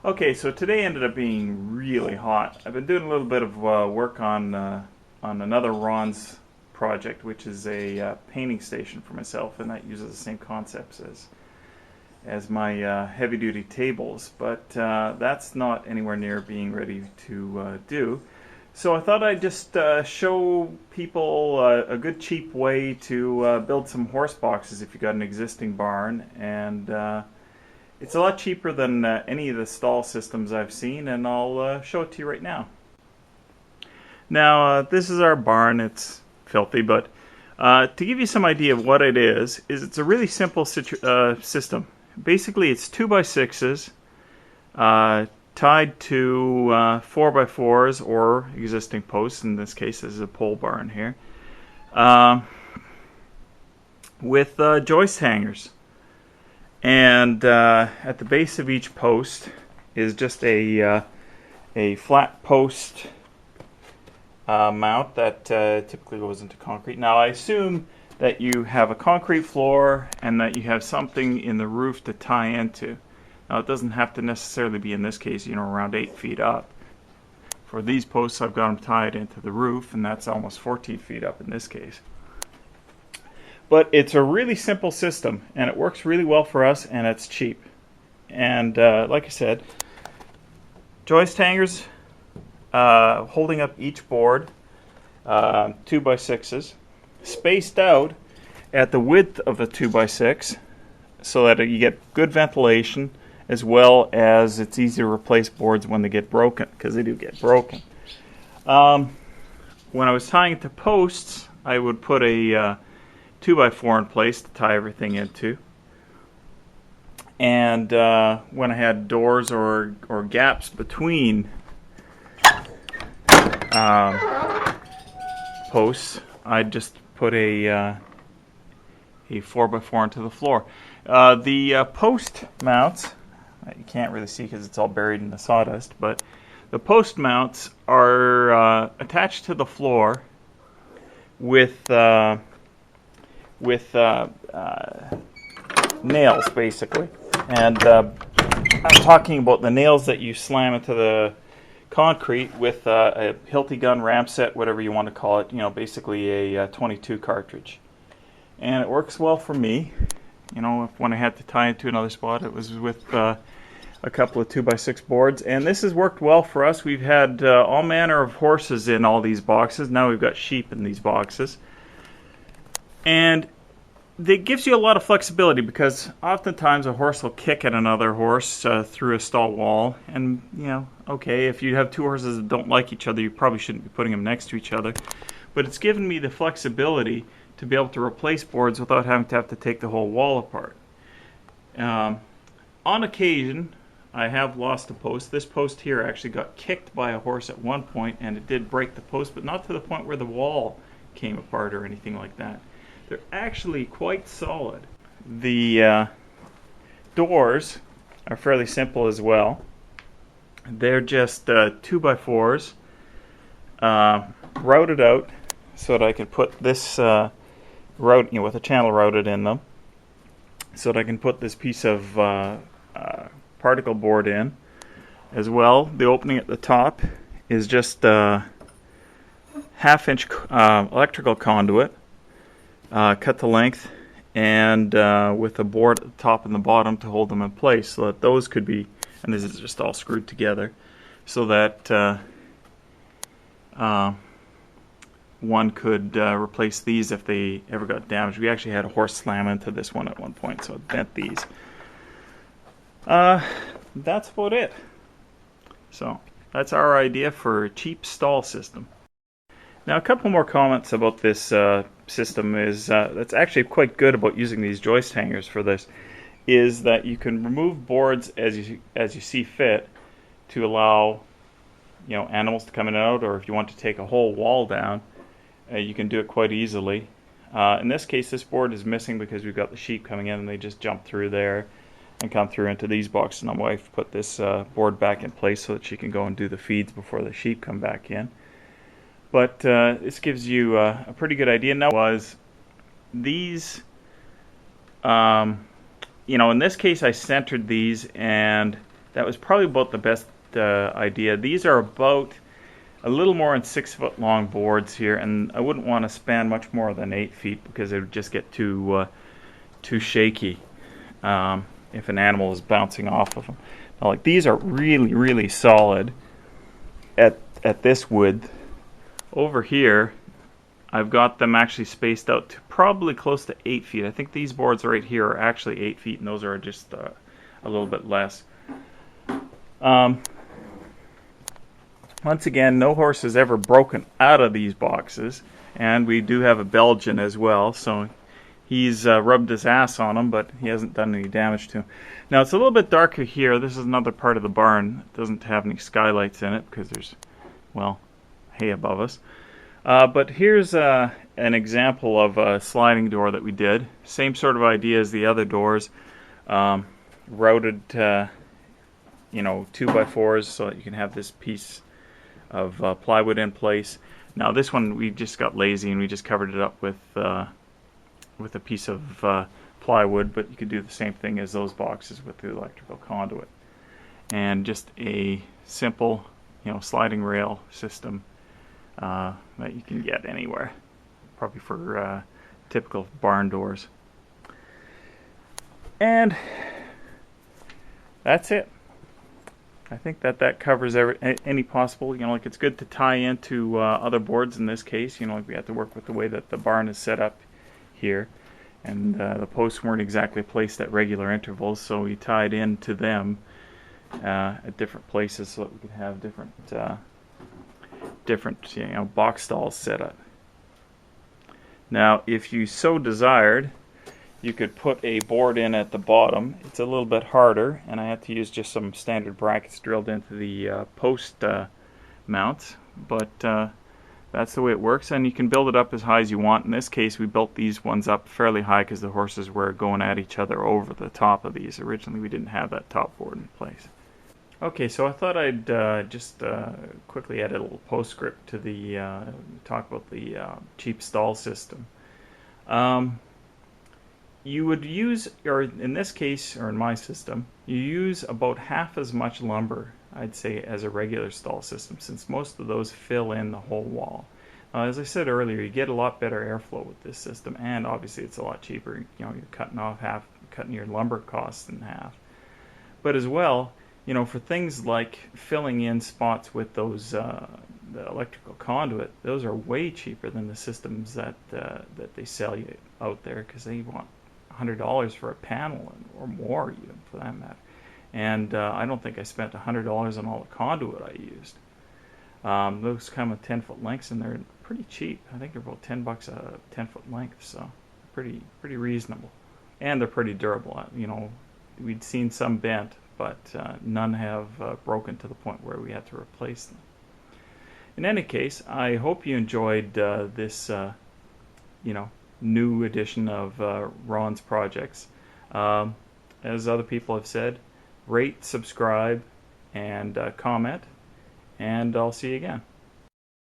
Okay, so today ended up being really hot. I've been doing a little bit of work on another Ron's project, which is a painting station for myself, and that uses the same concepts as my heavy-duty tables. But that's not anywhere near being ready to do. So I thought I'd just show people a good cheap way to build some horse boxes if you got an existing barn, and it's a lot cheaper than any of the stall systems I've seen, and I'll show it to you right now. Now, this is our barn. It's filthy, but to give you some idea of what it is it's a really simple system. Basically, it's 2x6s tied to 4x4s or existing posts. In this case, this is a pole barn here, with joist hangers. And at the base of each post is just a flat post mount that typically goes into concrete. Now I assume that you have a concrete floor and that you have something in the roof to tie into. Now it doesn't have to necessarily be, in this case, around 8 feet up. For these posts I've got them tied into the roof, and that's almost 14 feet up in this case. But it's a really simple system, and it works really well for us, and it's cheap. And like I said, joist hangers holding up each board, 2x6s, spaced out at the width of the 2x6, so that you get good ventilation, as well as it's easy to replace boards when they get broken, because they do get broken. When I was tying it to posts, I would put a 2x4 in place to tie everything into, and when I had doors or gaps between posts, I'd just put a 4x4 into the floor. The post mounts, you can't really see because it's all buried in the sawdust, but the post mounts are attached to the floor with nails, basically. And I'm talking about the nails that you slam into the concrete with a Hilti gun ramp set, whatever you want to call it, basically a 22 cartridge. And it works well for me. When I had to tie it to another spot, it was with a couple of 2x6 boards. And this has worked well for us. We've had all manner of horses in all these boxes. Now we've got sheep in these boxes. And it gives you a lot of flexibility, because oftentimes a horse will kick at another horse through a stall wall. And, okay, if you have two horses that don't like each other, you probably shouldn't be putting them next to each other. But it's given me the flexibility to be able to replace boards without having to take the whole wall apart. On occasion, I have lost a post. This post here actually got kicked by a horse at one point, and it did break the post, but not to the point where the wall came apart or anything like that. They're actually quite solid. The doors are fairly simple as well. They're just 2x4s routed out so that I can put this route, with a channel routed in them, so that I can put this piece of particle board in as well. The opening at the top is just a half-inch electrical conduit, cut to length, and with a board at the top and the bottom to hold them in place, so that those could be, and this is just all screwed together, so that one could replace these if they ever got damaged. We actually had a horse slam into this one at one point, so it bent these. That's about it. So that's our idea for a cheap stall system. Now, a couple more comments about this system is that's actually quite good about using these joist hangers for this, is that you can remove boards as you see fit to allow animals to come in and out, or if you want to take a whole wall down, you can do it quite easily. In this case, this board is missing because we've got the sheep coming in, and they just jump through there and come through into these boxes. And my wife put this board back in place so that she can go and do the feeds before the sheep come back in. But this gives you a pretty good idea. Now, was these in this case I centered these, and that was probably about the best idea. These are about a little more than 6 foot long boards here, and I wouldn't want to span much more than 8 feet because it would just get too shaky if an animal is bouncing off of them. Now, like, these are really solid at this width. Over here, I've got them actually spaced out to probably close to 8 feet. I think these boards right here are actually 8 feet, and those are just a little bit less. Once again, no horse has ever broken out of these boxes, and we do have a Belgian as well, so he's rubbed his ass on them, but he hasn't done any damage to him. Now, it's a little bit darker here. This is another part of the barn. It doesn't have any skylights in it because there's, well, hay above us. But here's an example of a sliding door that we did. Same sort of idea as the other doors. Routed, 2x4s so that you can have this piece of plywood in place. Now this one we just got lazy and we just covered it up with a piece of plywood, but you could do the same thing as those boxes with the electrical conduit. And just a simple, sliding rail system that you can get anywhere, probably for typical barn doors. And that's it. I think that covers any possible, like, it's good to tie into other boards in this case. Like, we have to work with the way that the barn is set up here, and the posts weren't exactly placed at regular intervals, so we tied into them at different places so that we could have different box stalls set up. Now, if you so desired, you could put a board in at the bottom. It's a little bit harder, and I had to use just some standard brackets drilled into the post mounts, but that's the way it works, and you can build it up as high as you want. In this case, we built these ones up fairly high because the horses were going at each other over the top of these. Originally, we didn't have that top board in place. Okay, so I thought I'd just quickly add a little postscript to the talk about the cheap stall system. You would use, or in this case, or in my system, you use about half as much lumber, I'd say, as a regular stall system, since most of those fill in the whole wall. As I said earlier, you get a lot better airflow with this system, and obviously it's a lot cheaper. You're cutting your lumber costs in half. But as well, for things like filling in spots with those the electrical conduit, those are way cheaper than the systems that they sell you out there, because they want $100 for a panel, or more even, for that matter. And I don't think I spent $100 on all the conduit I used. Those come with 10-foot lengths, and they're pretty cheap. I think they're about $10 a 10-foot length, so pretty reasonable. And they're pretty durable. We'd seen some bent, but none have broken to the point where we had to replace them. In any case, I hope you enjoyed this, new edition of Ron's projects. As other people have said, rate, subscribe, and comment, and I'll see you again.